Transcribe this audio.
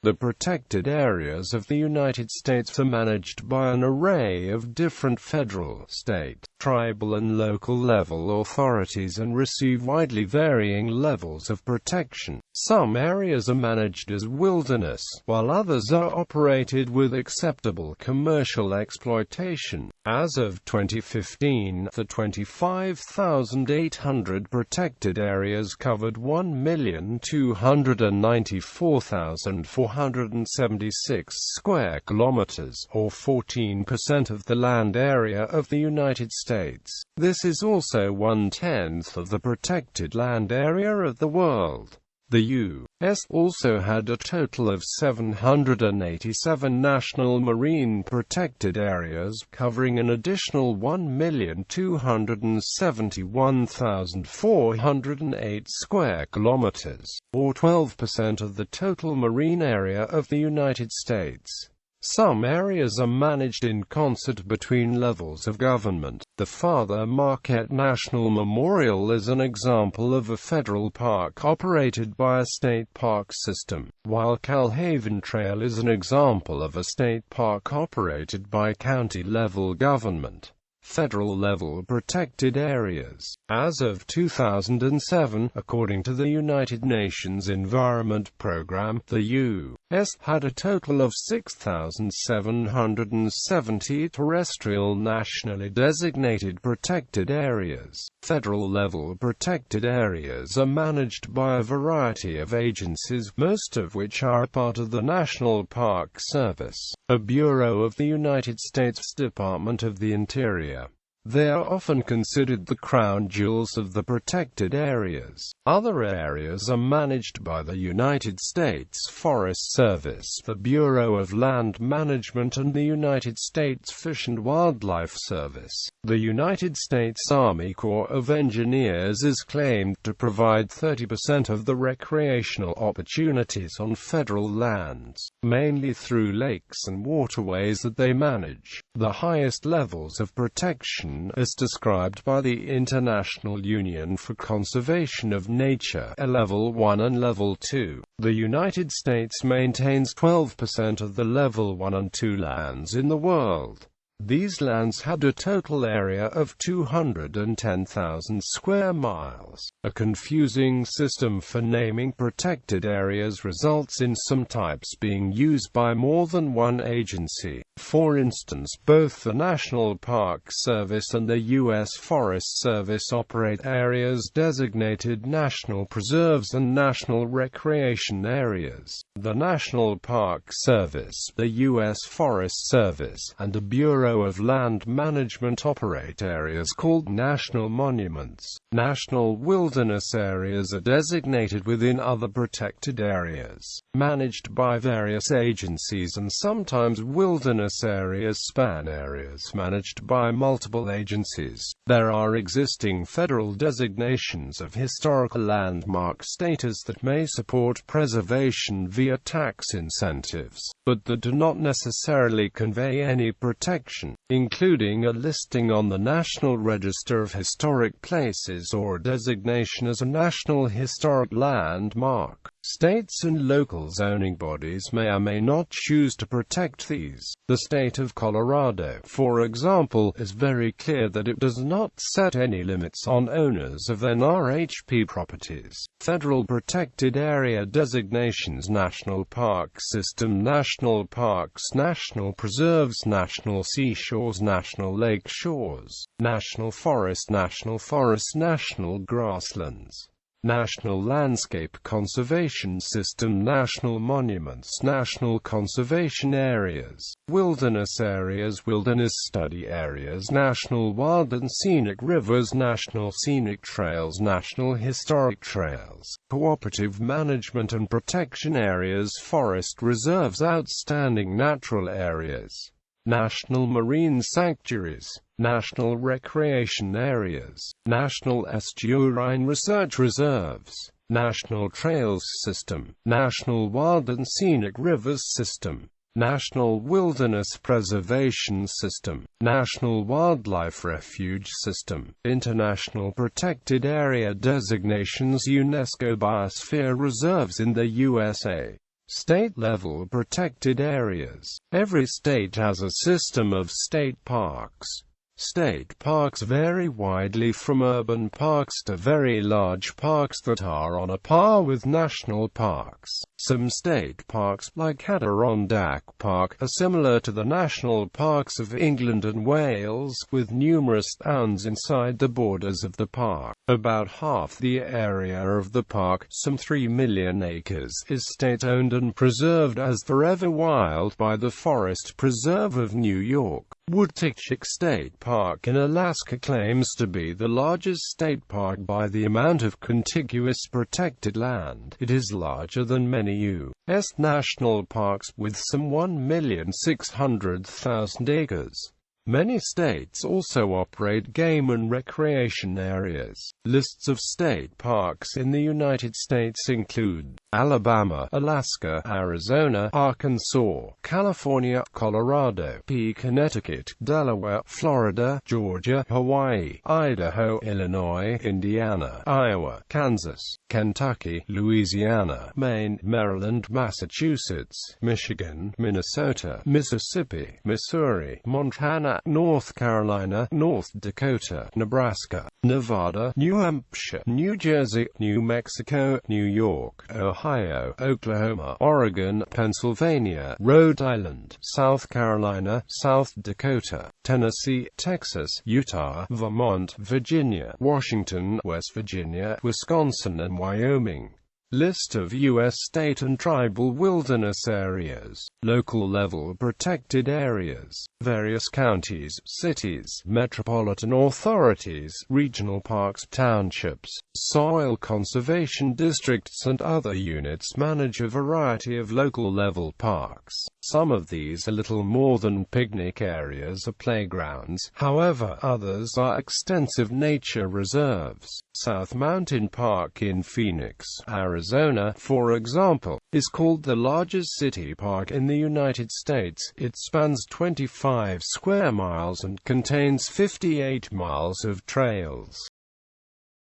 The protected areas of the United States are managed by an array of different federal, state, tribal and local level authorities and receive widely varying levels of protection. Some areas are managed as wilderness, while others are operated with acceptable commercial exploitation. As of 2015, the 25,800 protected areas covered 1,294,476 square kilometers, or 14% of the land area of the United States. This is also 1/10 of the protected land area of the world. The U.S. also had a total of 787 national marine protected areas, covering an additional 1,271,408 square kilometers, or 12% of the total marine area of the United States. Some areas are managed in concert between levels of government. The Father Marquette National Memorial is an example of a federal park operated by a state park system, while Calhaven Trail is an example of a state park operated by county-level government. Federal-level protected areas. As of 2007, according to the United Nations Environment Programme, the U.S. had a total of 6,770 terrestrial nationally designated protected areas. Federal-level protected areas are managed by a variety of agencies, most of which are part of the National Park Service, a bureau of the United States Department of the Interior. They are often considered the crown jewels of the protected areas. Other areas are managed by the United States Forest Service, the Bureau of Land Management, and the United States Fish and Wildlife Service. The United States Army Corps of Engineers is claimed to provide 30% of the recreational opportunities on federal lands, mainly through lakes and waterways that they manage. The highest levels of protection, as described by the International Union for Conservation of Nature, are Level 1 and Level 2. The United States maintains 12% of the Level 1 and 2 lands in the world. These lands had a total area of 210,000 square miles. A confusing system for naming protected areas results in some types being used by more than one agency. For instance, both the National Park Service and the U.S. Forest Service operate areas designated national preserves and national recreation areas. The National Park Service, the U.S. Forest Service, and the Bureau of Land Management operate areas called national monuments. National wilderness areas are designated within other protected areas, managed by various agencies, and sometimes wilderness areas span areas managed by multiple agencies. There are existing federal designations of historical landmark status that may support preservation via tax incentives, but that do not necessarily convey any protection, including a listing on the National Register of Historic Places or a designation as a National Historic Landmark. States and local zoning bodies may or may not choose to protect these. The state of Colorado, for example, is very clear that it does not set any limits on owners of NRHP properties. Federal protected area designations: National Park System, National Parks, National Preserves, National Seashores, National Lake Shores, National Forest, National Grasslands, National Landscape Conservation System, National Monuments, National Conservation Areas, Wilderness Areas, Wilderness Study Areas, National Wild and Scenic Rivers, National Scenic Trails, National Historic Trails, Cooperative Management and Protection Areas, Forest Reserves, Outstanding Natural Areas, National Marine Sanctuaries, National Recreation Areas, National Estuarine Research Reserves, National Trails System, National Wild and Scenic Rivers System, National Wilderness Preservation System, National Wildlife Refuge System, International Protected Area Designations, UNESCO Biosphere Reserves in the USA, State-level protected areas. Every state has a system of state parks. State parks vary widely from urban parks to very large parks that are on a par with national parks. Some state parks, like Adirondack Park, are similar to the national parks of England and Wales, with numerous towns inside the borders of the park. About half the area of the park, some 3 million acres, is state-owned and preserved as forever wild by the Forest Preserve of New York. Woodtick State Park in Alaska claims to be the largest state park by the amount of contiguous protected land. It is larger than many U.S. national parks, with some 1,600,000 acres. Many states also operate game and recreation areas. Lists of state parks in the United States include Alabama, Alaska, Arizona, Arkansas, California, Colorado, Connecticut, Delaware, Florida, Georgia, Hawaii, Idaho, Illinois, Indiana, Iowa, Kansas, Kentucky, Louisiana, Maine, Maryland, Massachusetts, Michigan, Minnesota, Mississippi, Missouri, Montana, North Carolina, North Dakota, Nebraska, Nevada, New Hampshire, New Jersey, New Mexico, New York, Ohio, Oklahoma, Oregon, Pennsylvania, Rhode Island, South Carolina, South Dakota, Tennessee, Texas, Utah, Vermont, Virginia, Washington, West Virginia, Wisconsin and Wyoming. List of U.S. state and tribal wilderness areas. Local level protected areas. Various counties, cities, metropolitan authorities, regional parks, townships, soil conservation districts and other units manage a variety of local level parks. Some of these are little more than picnic areas or playgrounds, however, others are extensive nature reserves. South Mountain Park in Phoenix, Arizona, for example, is called the largest city park in the United States. It spans 25 square miles and contains 58 miles of trails.